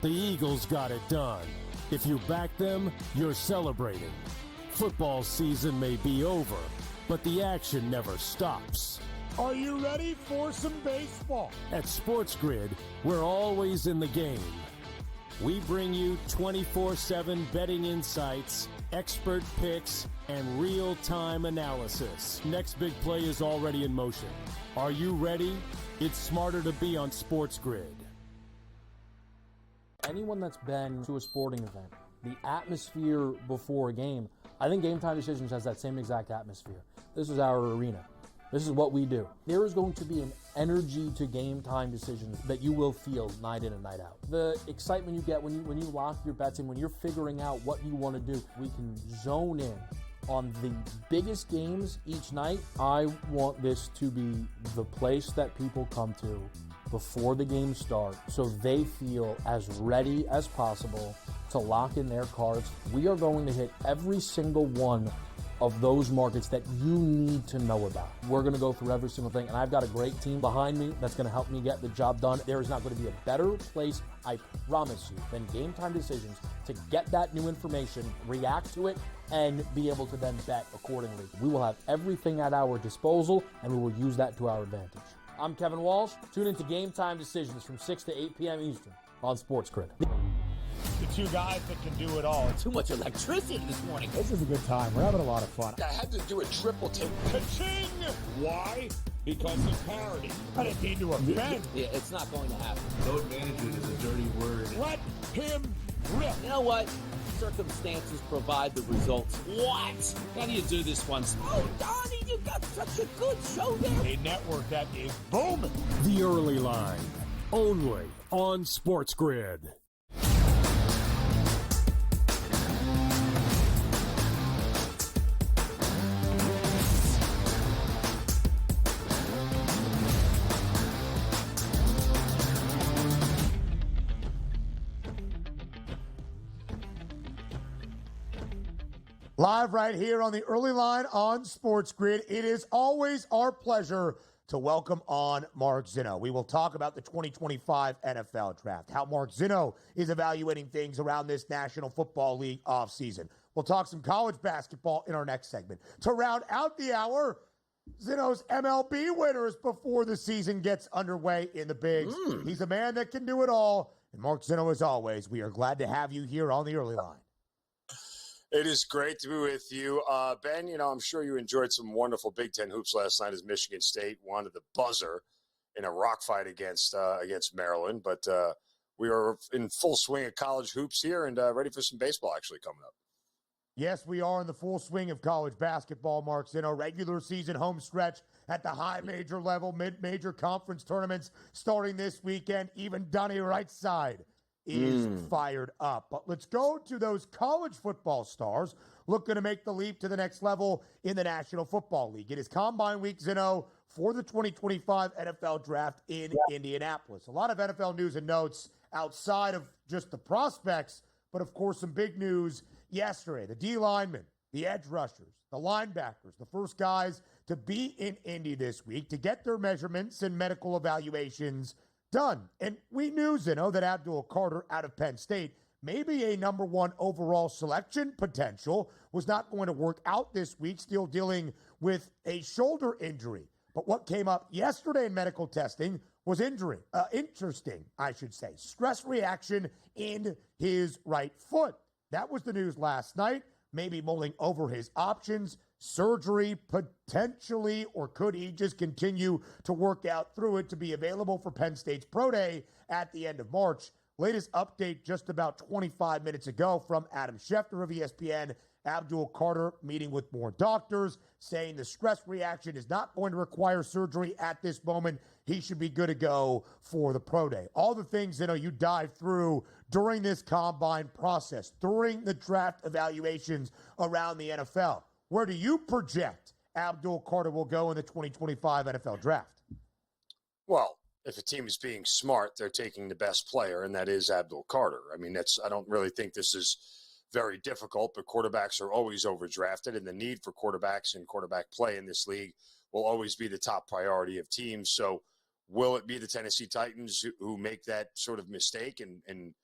The Eagles got it done. If you back them, you're celebrating. Football season may be over, but the action never stops. Are you ready for some baseball? At SportsGrid, we're always in the game. We bring you 24/7 betting insights, expert picks, and real-time analysis. Next big play is already in motion. Are you ready? It's smarter to be on SportsGrid. Anyone that's been to a sporting event, the atmosphere before a game, I think Game Time Decisions has that same exact atmosphere. This is our arena. This is what we do. There is going to be an energy to Game Time Decisions that you will feel night in and night out. The excitement you get when you lock your bets in, when you're figuring out what you want to do, we can zone in on the biggest games each night. I want this to be the place that people come to before the games start so they feel as ready as possible to lock in their cards. We are going to hit every single one of those markets that you need to know about. We're going to go through every single thing, and I've got a great team behind me that's going to help me get the job done. There is not going to be a better place, I promise you, than Game Time Decisions to get that new information, react to it, and be able to then bet accordingly. We will have everything at our disposal, and we will use that to our advantage. I'm Kevin Walsh. Tune into Game Time Decisions from 6 to 8 p.m. Eastern on SportsGrid. The two guys that can do it all. Too much electricity this morning. This is a good time. We're having a lot of fun. I had to do a triple take. Ka-ching! Why? Because of parody. I didn't mean to offend. Yeah, it's not going to happen. No advantage is a dirty word. Let him rip. You know what? Circumstances provide the results. What? How do you do this one? Oh, Donnie, you got such a good show there. A network that is booming. The Early Line, only on SportsGrid. Live right here on the Early Line on SportsGrid. It is always our pleasure to welcome on Mark Zinno. We will talk about the 2025 NFL Draft, how Mark Zinno is evaluating things around this National Football League offseason. We'll talk some college basketball in our next segment. To round out the hour, Zinno's MLB winners before the season gets underway in the bigs. He's a man that can do it all. And Mark Zinno, as always, we are glad to have you here on the Early Line. It is great to be with you. Ben, I'm sure you enjoyed some wonderful Big Ten hoops last night as Michigan State wanted the buzzer in a rock fight against Maryland. But we are in full swing of college hoops here and ready for some baseball actually coming up. Yes, we are in the full swing of college basketball, Mark Zinno. Regular season home stretch at the high major level, mid-major conference tournaments starting this weekend. Even Donnie right side is fired up. But let's go to those college football stars looking to make the leap to the next level in the National Football League. It is Combine Week, Zinno, for the 2025 NFL Draft in Indianapolis. A lot of NFL news and notes outside of just the prospects, but of course some big news yesterday. The D linemen, the edge rushers, the linebackers, the first guys to be in Indy this week to get their measurements and medical evaluations done. And we knew, Zinno, that Abdul Carter out of Penn State, maybe a number one overall selection potential, was not going to work out this week, still dealing with a shoulder injury. But what came up yesterday in medical testing was interesting, I should say. Stress reaction in his right foot. That was the news last night. Maybe mulling over his options, surgery potentially, or could he just continue to work out through it to be available for Penn State's Pro Day at the end of March? Latest update just about 25 minutes ago from Adam Schefter of ESPN. Abdul Carter meeting with more doctors, saying the stress reaction is not going to require surgery at this moment. He should be good to go for the Pro Day. All the things, you dive through during this combine process, during the draft evaluations around the NFL. Where do you project Abdul Carter will go in the 2025 NFL Draft? Well, if a team is being smart, they're taking the best player, and that is Abdul Carter. I mean, I don't really think this is very difficult, but quarterbacks are always overdrafted, and the need for quarterbacks and quarterback play in this league will always be the top priority of teams. So will it be the Tennessee Titans who make that sort of mistake and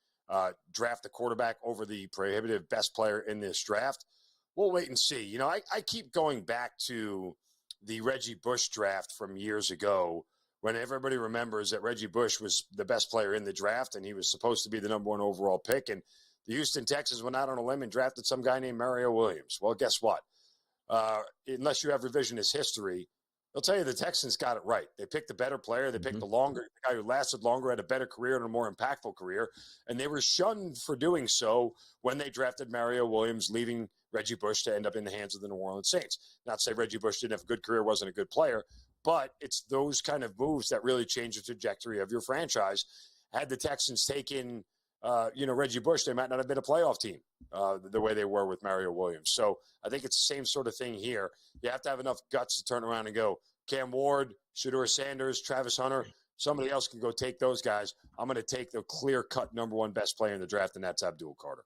draft the quarterback over the prohibitive best player in this draft. We'll wait and see. You know, I keep going back to the Reggie Bush draft from years ago when everybody remembers that Reggie Bush was the best player in the draft and he was supposed to be the number 1 overall pick. And the Houston Texans went out on a limb and drafted some guy named Mario Williams. Well, guess what? Unless you have revisionist history, they'll tell you the Texans got it right. They picked the better player. They picked the guy who lasted longer, had a better career and a more impactful career. And they were shunned for doing so when they drafted Mario Williams, leaving Reggie Bush to end up in the hands of the New Orleans Saints. Not to say Reggie Bush didn't have a good career, wasn't a good player, but it's those kind of moves that really change the trajectory of your franchise. Had the Texans taken, Reggie Bush, they might not have been a playoff team the way they were with Mario Williams. So I think it's the same sort of thing here. You have to have enough guts to turn around and go, Cam Ward, Shedeur Sanders, Travis Hunter, somebody else can go take those guys. I'm going to take the clear-cut number 1 best player in the draft, and that's Abdul Carter.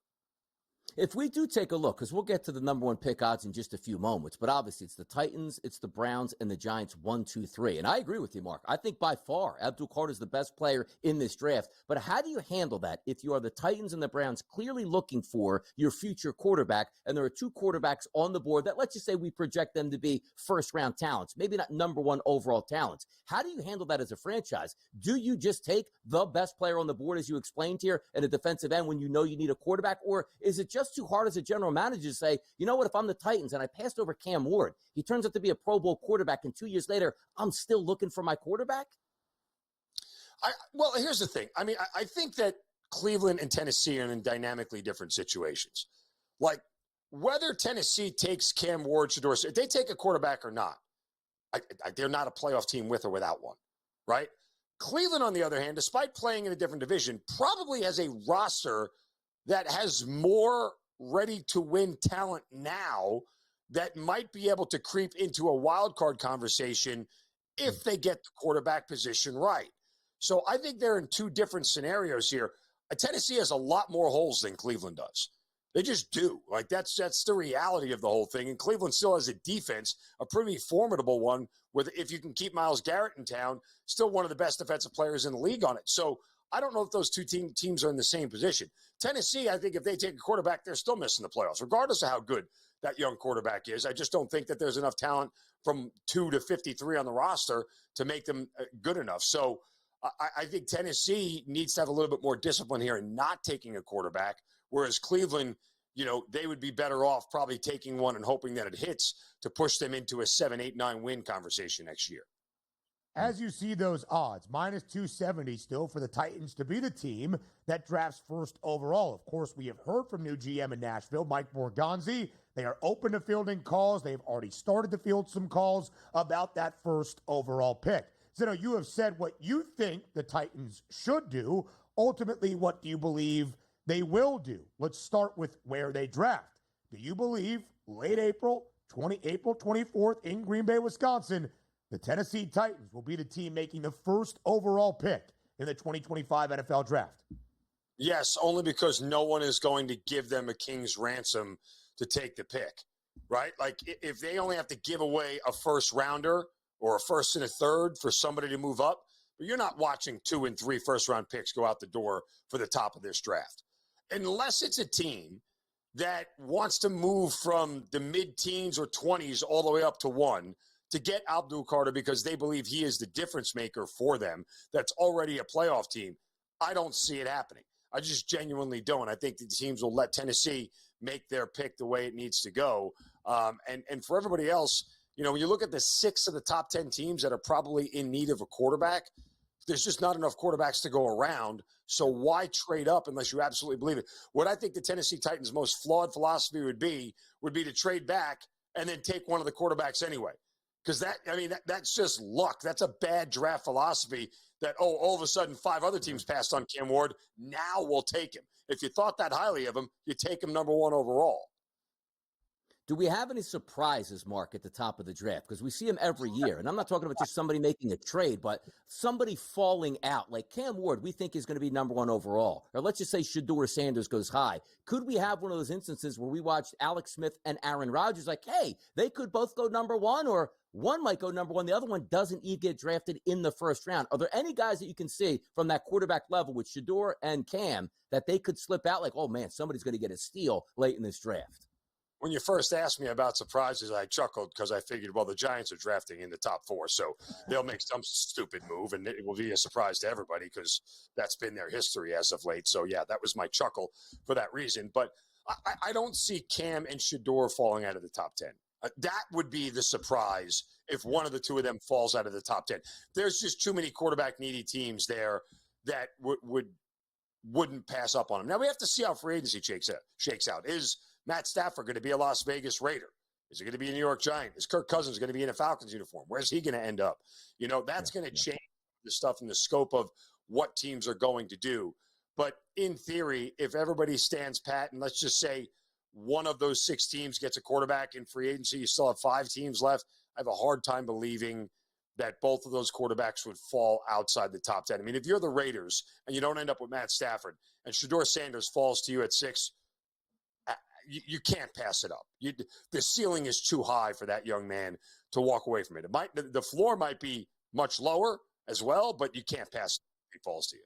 If we do take a look, because we'll get to the number 1 pick odds in just a few moments, but obviously it's the Titans, it's the Browns, and the Giants 1, 2, 3. And I agree with you, Mark. I think by far Abdul Carter is the best player in this draft. But how do you handle that if you are the Titans and the Browns clearly looking for your future quarterback, and there are 2 quarterbacks on the board that, let's just say we project them to be first-round talents, maybe not number 1 overall talents. How do you handle that as a franchise? Do you just take the best player on the board, as you explained here, and a defensive end when you know you need a quarterback? Or is it just too hard as a general manager to say, you know what, if I'm the Titans and I passed over Cam Ward, he turns out to be a Pro Bowl quarterback, and 2 years later, I'm still looking for my quarterback? Well, here's the thing. I mean, I think that Cleveland and Tennessee are in dynamically different situations. Like, whether Tennessee takes Cam Ward, Shedeur, if they take a quarterback or not, they're not a playoff team with or without one, right? Cleveland, on the other hand, despite playing in a different division, probably has a roster that has more ready-to-win talent now that might be able to creep into a wild card conversation if they get the quarterback position right. So I think they're in 2 different scenarios here. Tennessee has a lot more holes than Cleveland does. They just do. Like, that's the reality of the whole thing. And Cleveland still has a defense, a pretty formidable one, with, if you can keep Myles Garrett in town, still one of the best defensive players in the league on it. So I don't know if those 2 teams are in the same position. Tennessee, I think if they take a quarterback, they're still missing the playoffs, regardless of how good that young quarterback is. I just don't think that there's enough talent from 2 to 53 on the roster to make them good enough. So I think Tennessee needs to have a little bit more discipline here in not taking a quarterback, whereas Cleveland, they would be better off probably taking one and hoping that it hits to push them into a 7, 8, 9 win conversation next year. As you see those odds, minus 270 still for the Titans to be the team that drafts first overall. Of course, we have heard from new GM in Nashville, Mike Borgonzi. They are open to fielding calls. They've already started to field some calls about that first overall pick. Zinno, you have said what you think the Titans should do. Ultimately, what do you believe they will do? Let's start with where they draft. Do you believe late April 24th in Green Bay, Wisconsin, the Tennessee Titans will be the team making the first overall pick in the 2025 NFL Draft? Yes, only because no one is going to give them a king's ransom to take the pick, right? Like, if they only have to give away a first rounder or a first and a third for somebody to move up, but you're not watching 2 and 3 first-round picks go out the door for the top of this draft. Unless it's a team that wants to move from the mid-teens or 20s all the way up to 1 to get Abdul Carter because they believe he is the difference maker for them, that's already a playoff team, I don't see it happening. I just genuinely don't. I think the teams will let Tennessee make their pick the way it needs to go. And for everybody else, when you look at the 6 of the top 10 teams that are probably in need of a quarterback, there's just not enough quarterbacks to go around. So why trade up unless you absolutely believe it? What I think the Tennessee Titans' most flawed philosophy would be to trade back and then take one of the quarterbacks anyway. Because that's just luck. That's a bad draft philosophy that, all of a sudden 5 other teams passed on Cam Ward. Now we'll take him. If you thought that highly of him, you take him number 1 overall. Do we have any surprises, Mark, at the top of the draft? Because we see them every year. And I'm not talking about just somebody making a trade, but somebody falling out. Like Cam Ward, we think is going to be number 1 overall. Or let's just say Shedeur Sanders goes high. Could we have one of those instances where we watched Alex Smith and Aaron Rodgers like, hey, they could both go number 1? Or One might go number one. The other one doesn't even get drafted in the first round. Are there any guys that you can see from that quarterback level with Shedeur and Cam that they could slip out like, oh, man, somebody's going to get a steal late in this draft? When you first asked me about surprises, I chuckled because I figured, well, the Giants are drafting in the top 4, so they'll make some stupid move, and it will be a surprise to everybody because that's been their history as of late. So, yeah, that was my chuckle for that reason. But I don't see Cam and Shedeur falling out of the top 10. That would be the surprise if one of the two of them falls out of the top 10. There's just too many quarterback-needy teams there that wouldn't pass up on them. Now, we have to see how free agency shakes out. Is Matt Stafford going to be a Las Vegas Raider? Is he going to be a New York Giant? Is Kirk Cousins going to be in a Falcons uniform? Where's he going to end up? You know, that's going to change the stuff in the scope of what teams are going to do. But in theory, if everybody stands pat, and let's just say one of those 6 teams gets a quarterback in free agency, you still have 5 teams left. I have a hard time believing that both of those quarterbacks would fall outside the top 10. I mean, if you're the Raiders and you don't end up with Matt Stafford and Shedeur Sanders falls to you at 6, you can't pass it up. The ceiling is too high for that young man to walk away from it. The floor might be much lower as well, but you can't pass it if he falls to you.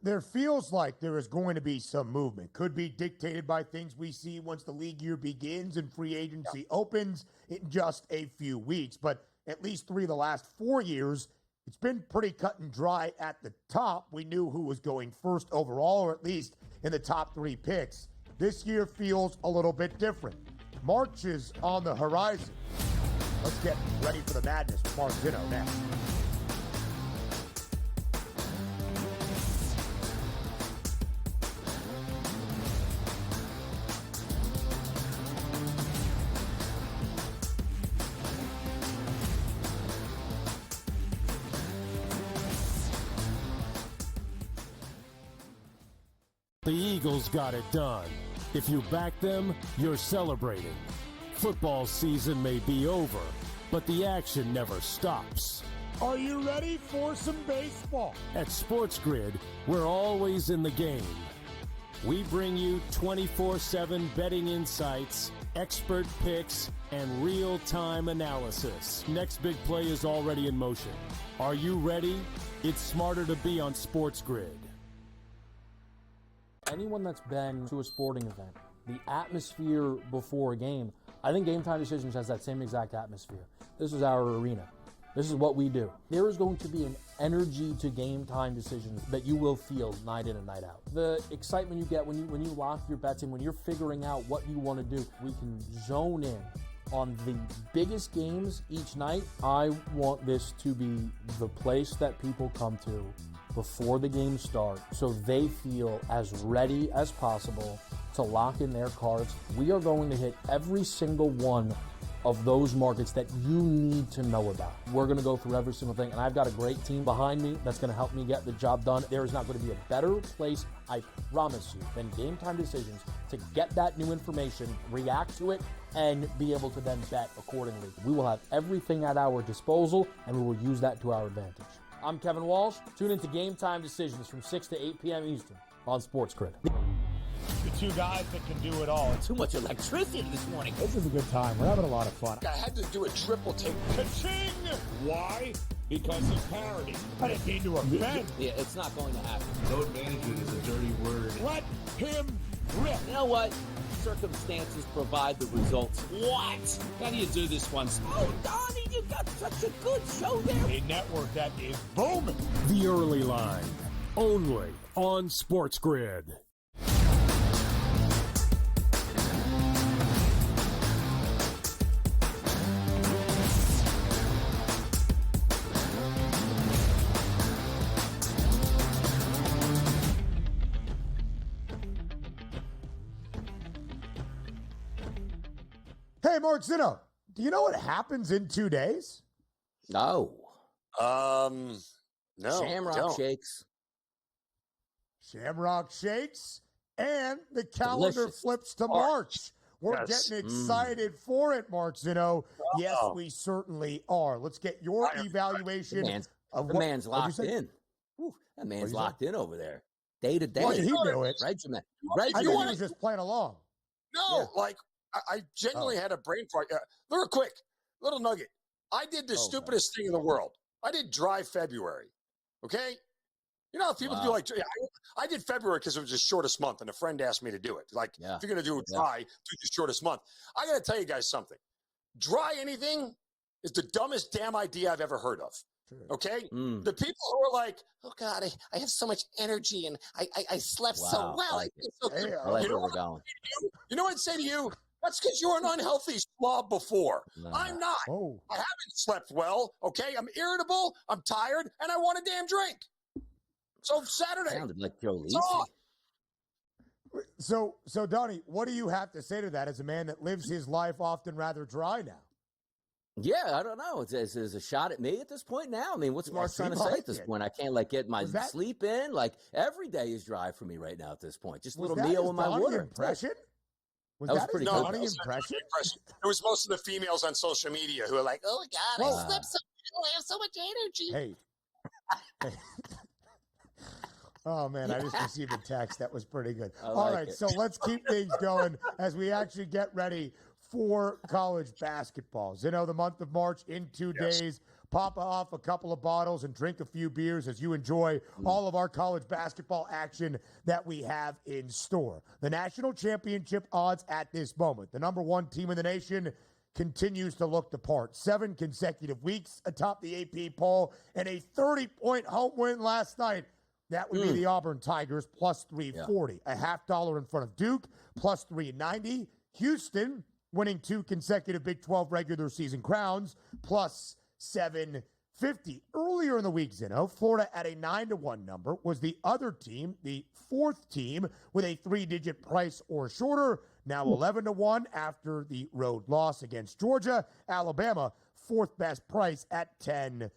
There feels like there is going to be some movement. Could be dictated by things we see once the league year begins and free agency opens in just a few weeks. But at least 3 of the last 4 years, it's been pretty cut and dry at the top. We knew who was going first overall, or at least in the top 3 picks. This year feels a little bit different. March is on the horizon. Let's get ready for the madness with Mark Zinno next. The Eagles got it done. If you back them, you're celebrating. Football season may be over, but the action never stops. Are you ready for some baseball? At SportsGrid, we're always in the game. We bring you 24/7 betting insights, expert picks, and real-time analysis. Next big play is already in motion. Are you ready? It's smarter to be on SportsGrid. Anyone that's been to a sporting event, the atmosphere before a game, I think Game Time Decisions has that same exact atmosphere. This is our arena. This is what we do. There is going to be an energy to Game Time Decisions that you will feel night in and night out. The excitement you get when you lock your bets in, when you're figuring out what you want to do, we can zone in on the biggest games each night. I want this to be the place that people come to before the games start so they feel as ready as possible to lock in their cards. We are going to hit every single one of those markets that you need to know about. We're going to go through every single thing, and I've got a great team behind me that's going to help me get the job done. There is not going to be a better place, I promise you, than Game Time Decisions to get that new information, react to it, and be able to then bet accordingly. We will have everything at our disposal, and we will use that to our advantage. I'm Kevin Walsh. Tune into Game Time Decisions from 6 to 8 p.m. Eastern on SportsGrid. The 2 guys that can do it all. Too much electricity this morning. This is a good time. We're having a lot of fun. I had to do a triple take. Ka-ching! Why? Because of parody. I didn't mean to offend. Yeah, it's not going to happen. Load management is a dirty word. Let him rip. You know what? Circumstances provide the results. What? How do you do this once? Oh, Donnie, you got such a good show there. A network that is booming. The Early Line, only on SportsGrid. Hey, Mark Zinno, do you know what happens in 2 days? No. No. Shamrock Shakes. Shamrock Shakes, and the calendar Delicious. flips to March. We're Yes. getting excited for it, Mark Zinno. Yes, we certainly are. Let's get your evaluation of The what man's what'd you locked say? in. Whew, that man's you locked in over there. Day to day. Well, he knew it. Regimen. I knew he was just playing along. No, like I genuinely had a brain fart. Little quick, little nugget. I did the stupidest thing in the world. I did dry February. Okay? You know, people do like, I did February because it was the shortest month, and a friend asked me to do it. Like, if you're going to do a dry, do the shortest month. I got to tell you guys something. Dry anything is the dumbest damn idea I've ever heard of. Okay? The people who are like, oh, God, I have so much energy, and I slept so well. I like where we're going. You know what I'd say to you? That's because you're an unhealthy slob before. I'm not. I haven't slept well, okay? I'm irritable, I'm tired, and I want a damn drink. So Saturday. Sounded like Joe Lisi. So Donnie, what do you have to say to that as a man that lives his life often rather dry now? Yeah, I don't know. Is a shot at me at this point now? I mean, what's Mark trying to say at this point? I can't get my sleep in. Like every day is dry for me right now at this point. Just a little meal in my water. Impression? That was pretty good. Impression? It was most of the females on social media who are like, oh God, I slept so well. I have so much energy. Hey. Oh, man, I just received a text. That was pretty good. All right, so let's keep things going as we actually get ready for college basketball. Zinno, the month of March in 2 days. Pop off a couple of bottles and drink a few beers as you enjoy all of our college basketball action that we have in store. The national championship odds at this moment. The number one team in the nation continues to look the part. 7 consecutive weeks atop the AP poll and a 30-point home win last night. That would be the Auburn Tigers, plus 340. A $0.50 in front of Duke, plus 390. Houston winning 2 consecutive Big 12 regular season crowns, plus 750. Earlier in the week, Zinno, Florida at a 9-1 number was the other team, the 4th team with a 3-digit price or shorter. Now 11-1 after the road loss against Georgia. Alabama, 4th best price at 10-1.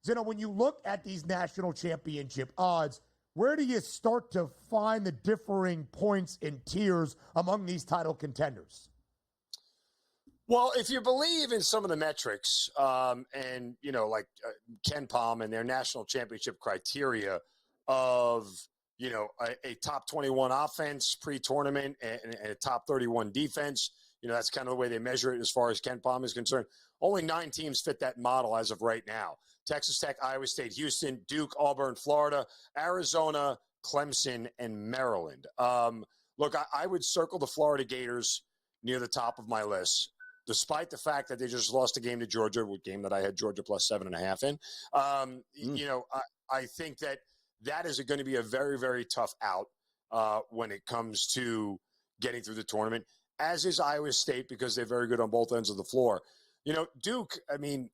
Zinno, when you look at these national championship odds, where do you start to find the differing points and tiers among these title contenders? Well, if you believe in some of the metrics and, you know, like Ken Palm and their national championship criteria of, you know, a top 21 offense pre-tournament and a top 31 defense, you know, that's kind of the way they measure it as far as Ken Palm is concerned. Only 9 teams fit that model as of right now. Texas Tech, Iowa State, Houston, Duke, Auburn, Florida, Arizona, Clemson, and Maryland. Look, I would circle the Florida Gators near the top of my list, despite the fact that they just lost a game to Georgia, a game that I had Georgia plus 7.5 in. You know, I think that is going to be a very, very tough out when it comes to getting through the tournament, as is Iowa State, because they're very good on both ends of the floor. You know, Duke, I mean,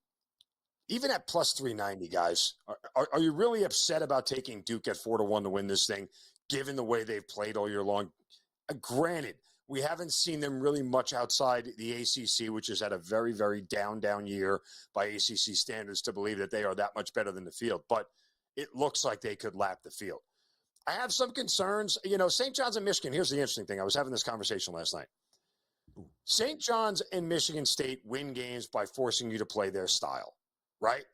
even at plus 390, guys, are you really upset about taking Duke at 4-1 to win this thing, given the way they've played all year long? Granted, we haven't seen them really much outside the ACC, which has had a very, very down year by ACC standards to believe that they are that much better than the field. But it looks like they could lap the field. I have some concerns. You know, St. John's and Michigan, here's the interesting thing. I was having this conversation last night. St. John's and Michigan State win games by forcing you to play their style, right?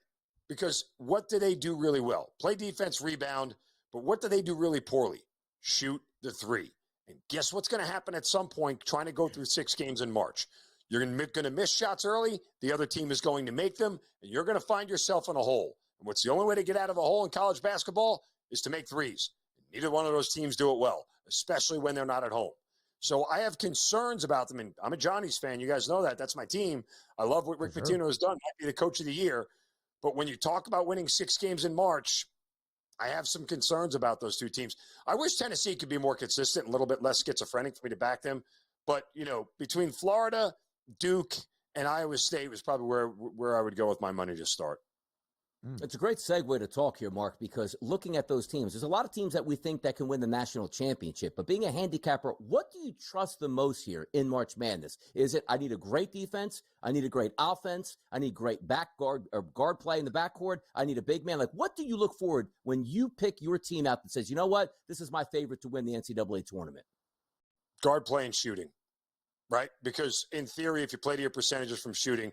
Because what do they do really well? Play defense, rebound. But what do they do really poorly? Shoot the three. And guess what's going to happen at some point trying to go through 6 games in March? You're going to miss shots early. The other team is going to make them, and you're going to find yourself in a hole. And what's the only way to get out of a hole in college basketball is to make threes. Neither one of those teams do it well, especially when they're not at home. So I have concerns about them, and I'm a Johnny's fan. You guys know that. That's my team. I love what Rick Pitino has done. Might be the coach of the year. But when you talk about winning 6 games in March, I have some concerns about those 2 teams. I wish Tennessee could be more consistent, a little bit less schizophrenic for me to back them. But, you know, between Florida, Duke, and Iowa State was probably where I would go with my money to start. It's a great segue to talk here, Mark, because looking at those teams, there's a lot of teams that we think that can win the national championship. But being a handicapper, what do you trust the most here in March Madness? Is it I need a great defense, I need a great offense, I need great back guard or guard play in the backcourt, I need a big man? Like, what do you look forward when you pick your team out that says, you know what, this is my favorite to win the NCAA tournament? Guard play and shooting. Right? Because in theory, if you play to your percentages from shooting,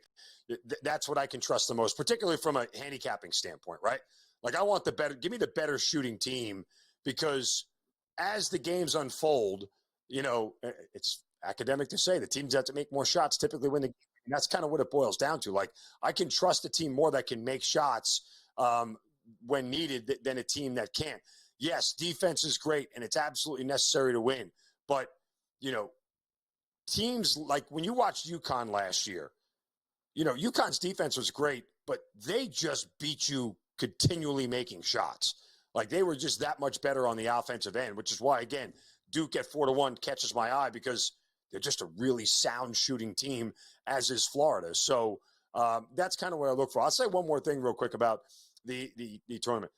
that's what I can trust the most, particularly from a handicapping standpoint, right? Like I want give me the better shooting team, because as the games unfold, you know, it's academic to say the teams that have to make more shots typically win the game And that's kind of what it boils down to. Like, I can trust a team more that can make shots when needed than a team that can't. Yes, defense is great, and it's absolutely necessary to win. But, you know, teams like when you watched UConn last year, you know, UConn's defense was great, but they just beat you continually making shots. Like, they were just that much better on the offensive end, which is why, again, Duke at 4-1 catches my eye, because they're just a really sound shooting team, as is Florida. So that's kind of what I look for. I'll say one more thing real quick about the tournament.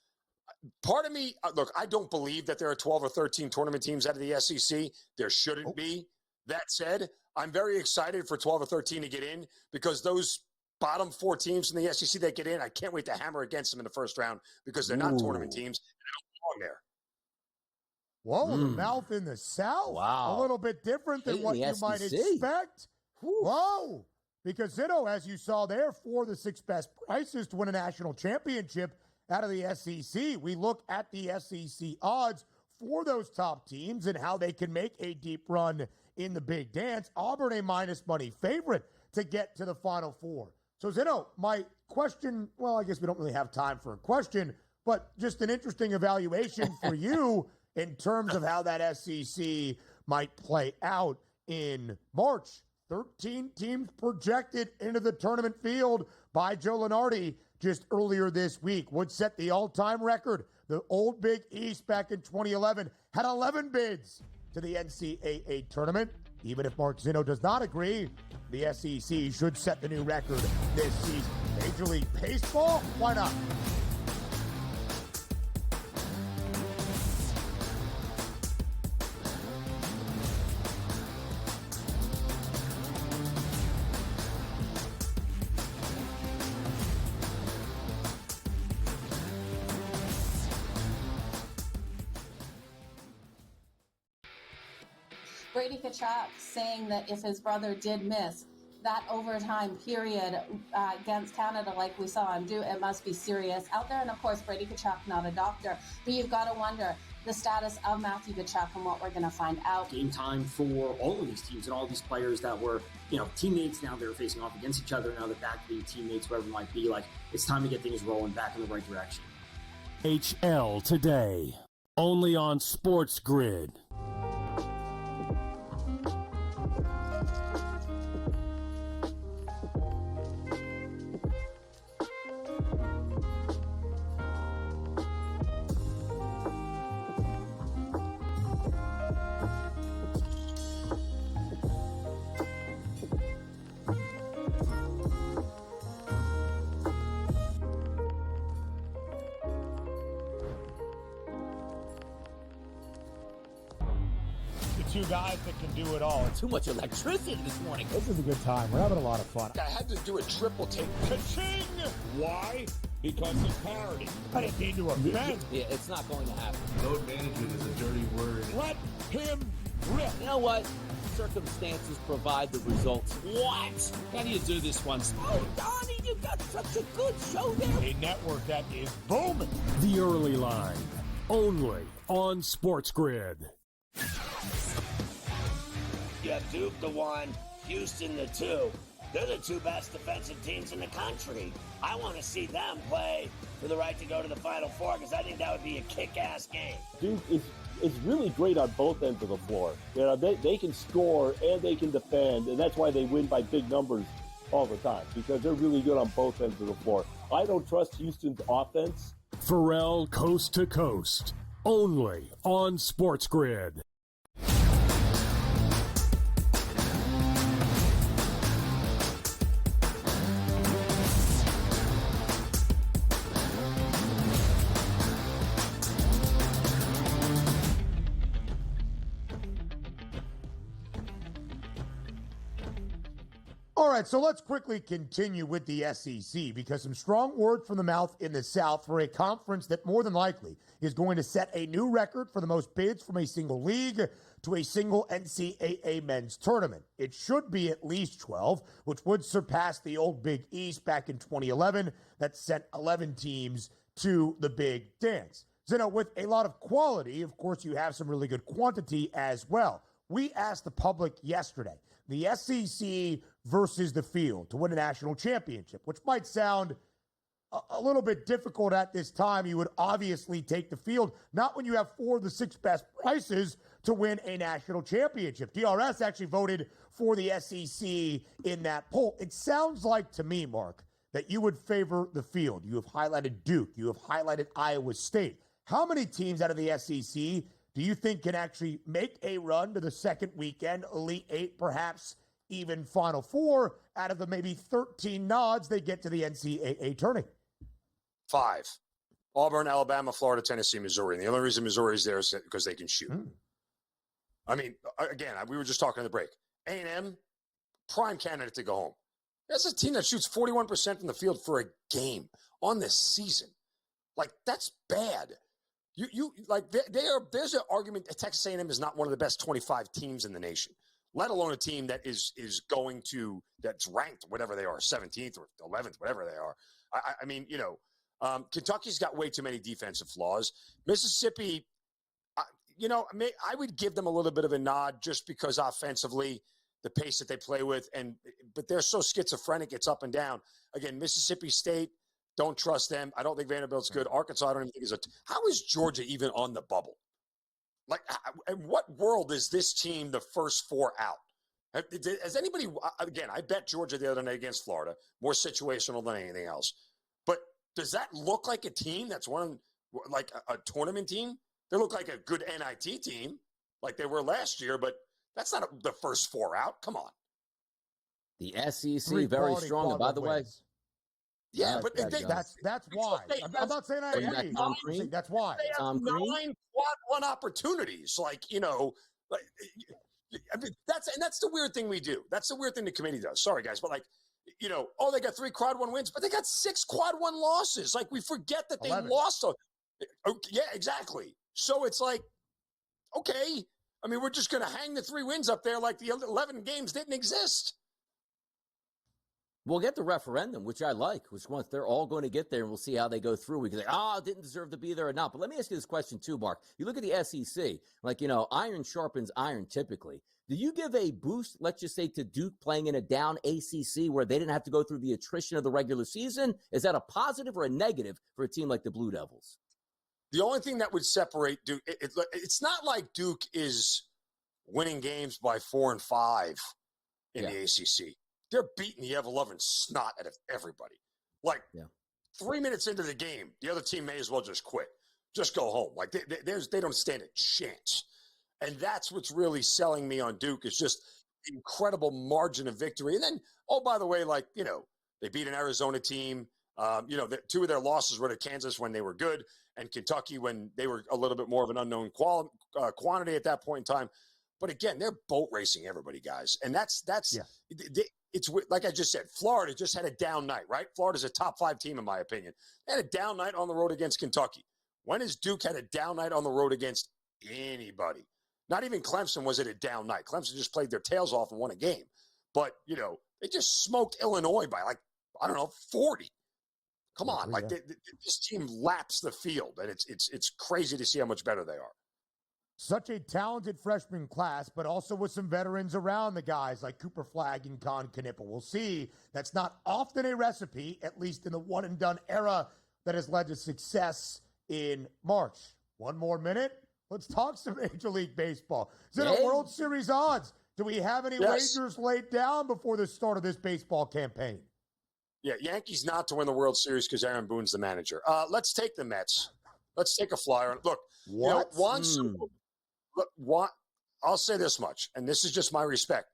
Part of me, look, I don't believe that there are 12 or 13 tournament teams out of the SEC. There shouldn't be. That said, I'm very excited for 12 or 13 to get in, because those bottom 4 teams in the SEC that get in, I can't wait to hammer against them in the first round, because they're not tournament teams and they don't belong there. Whoa, the mouth in the South. Wow. A little bit different than what you might expect. Whoa. Because Zinno, as you saw there, 4 of the 6 best prices to win a national championship out of the SEC. We look at the SEC odds for those top teams and how they can make a deep run in the big dance. Auburn, a minus money favorite to get to the Final Four. So, Zinno, my question, well, I guess we don't really have time for a question, but just an interesting evaluation for you in terms of how that SEC might play out in March. 13 teams projected into the tournament field by Joe Lunardi just earlier this week. Would set the all-time record. The old Big East back in 2011 had 11 bids to the NCAA tournament. Even if Mark Zinno does not agree, the SEC should set the new record this season. Major League Baseball? Why not? Brady Tkachuk saying that if his brother did miss that overtime period against Canada like we saw him do, it must be serious out there. And of course, Brady Tkachuk, not a doctor, but you've got to wonder the status of Matthew Tkachuk and what we're going to find out. Game time for all of these teams and all these players that were, teammates. Now they're facing off against each other. Now they're back to being teammates, wherever it might be. Like, it's time to get things rolling back in the right direction. HL today, only on SportsGrid. Two guys that can do it all. Too much electricity this morning. This is a good time. We're having a lot of fun. I had to do a triple take. Ka-ching! Why? Because of parity. I didn't mean to offend. Yeah, it's not going to happen. Load management is a dirty word. Let him rip. You know what? Circumstances provide the results. What? How do you do this one? Oh, Donnie, you got such a good show there. A network that is booming. The early line, only on SportsGrid. You have Duke the 1, Houston the 2. They're the 2 best defensive teams in the country. I want to see them play for the right to go to the Final Four, because I think that would be a kick-ass game. Duke is really great on both ends of the floor. They can score and they can defend, and that's why they win by big numbers all the time, because they're really good on both ends of the floor. I don't trust Houston's offense. Pharrell Coast to Coast, only on SportsGrid. All right, so let's quickly continue with the SEC, because some strong words from the mouth in the South for a conference that more than likely is going to set a new record for the most bids from a single league to a single NCAA men's tournament. It should be at least 12, which would surpass the old Big East back in 2011 that sent 11 teams to the Big Dance. Zinno, with a lot of quality, of course, you have some really good quantity as well. we asked the public yesterday, the SEC versus the field to win a national championship, which might sound a little bit difficult at this time. You would obviously take the field, not when you have 4 of the 6 best prices to win a national championship. DRS actually voted for the SEC in that poll. It sounds like to me, Mark, that you would favor the field. You have highlighted Duke. You have highlighted Iowa State. How many teams out of the SEC do you think can actually make a run to the second weekend, Elite Eight, perhaps even Final Four, out of the maybe 13 nods they get to the NCAA tourney? 5. Auburn, Alabama, Florida, Tennessee, Missouri. And the only reason Missouri is there is because they can shoot. I mean, again, we were just talking in the break. A&M, prime candidate to go home. That's a team that shoots 41% from the field for a game on this season. Like, that's bad. You like there's an argument that Texas A&M is not one of the best 25 teams in the nation, let alone a team that is going to, that's ranked, whatever they are, 17th or 11th, whatever they are. I mean, Kentucky's got way too many defensive flaws. Mississippi, I would give them a little bit of a nod just because offensively, the pace that they play with, but they're so schizophrenic, it's up and down. Again, Mississippi State, don't trust them. I don't think Vanderbilt's good. Arkansas, I don't even think how is Georgia even on the bubble? Like, in what world is this team the first 4 out? Has anybody, again, I bet Georgia the other night against Florida, more situational than anything else. But does that look like a team that's like a tournament team? They look like a good NIT team, like they were last year, but that's not the first 4 out. Come on. The SEC, very strong. And by the way, yeah, but that's why. I'm not saying I agree. That's why. They have 9 quad 1 opportunities. That's the weird thing we do. That's the weird thing the committee does. Sorry, guys, but they got 3 quad 1 wins, but they got 6 quad 1 losses. Like, we forget that they 11. lost. Yeah, exactly. So it's like, okay. I mean, we're just going to hang the 3 wins up there like the 11 games didn't exist. We'll get the referendum, which I like, which once they're all going to get there, and we'll see how they go through. We can say, didn't deserve to be there or not. But let me ask you this question too, Mark. You look at the SEC, iron sharpens iron typically. Do you give a boost, let's just say, to Duke playing in a down ACC where they didn't have to go through the attrition of the regular season? Is that a positive or a negative for a team like the Blue Devils? The only thing that would separate Duke, it's not like Duke is winning games by 4 and 5 in the ACC. They're beating the ever-loving snot out of everybody. 3 minutes into the game, the other team may as well just quit. Just go home. Like, they don't stand a chance. And that's what's really selling me on Duke is just the incredible margin of victory. And then, by the way, they beat an Arizona team. 2 of their losses were to Kansas when they were good and Kentucky when they were a little bit more of an unknown quantity at that point in time. But again, they're boat racing everybody, guys. And it's like I just said, Florida just had a down night, right? Florida's a top 5 team, in my opinion. They had a down night on the road against Kentucky. When has Duke had a down night on the road against anybody? Not even Clemson was it a down night. Clemson just played their tails off and won a game. But, they just smoked Illinois by 40. Come on. This team laps the field, and it's crazy to see how much better they are. Such a talented freshman class, but also with some veterans around the guys like Cooper Flagg and Con Knipple. We'll see. That's not often a recipe, at least in the one-and-done era that has led to success in March. 1 more minute. Let's talk some Major League Baseball. Is it a World Series odds? Do we have any wagers laid down before the start of this baseball campaign? Yeah, Yankees not to win the World Series because Aaron Boone's the manager. Let's take the Mets. Let's take a flyer. Look, I'll say this much, and this is just my respect.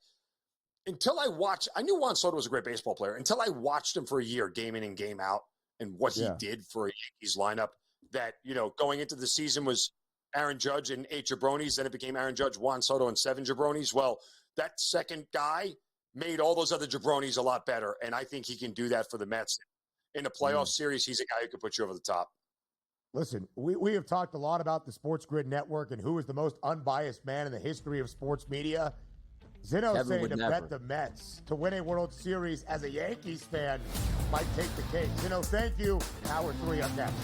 Until I knew Juan Soto was a great baseball player. Until I watched him for a year, game in and game out, and what he did for a Yankees lineup that, going into the season was Aaron Judge and 8 jabronis. Then it became Aaron Judge, Juan Soto, and 7 jabronis. Well, that second guy made all those other jabronis a lot better, and I think he can do that for the Mets. In the playoff series, he's a guy who could put you over the top. Listen, we have talked a lot about the SportsGrid network and who is the most unbiased man in the history of sports media. Zinno saying to bet the Mets to win a World Series as a Yankees fan might take the cake. Zinno, thank you. Hour 3 up next.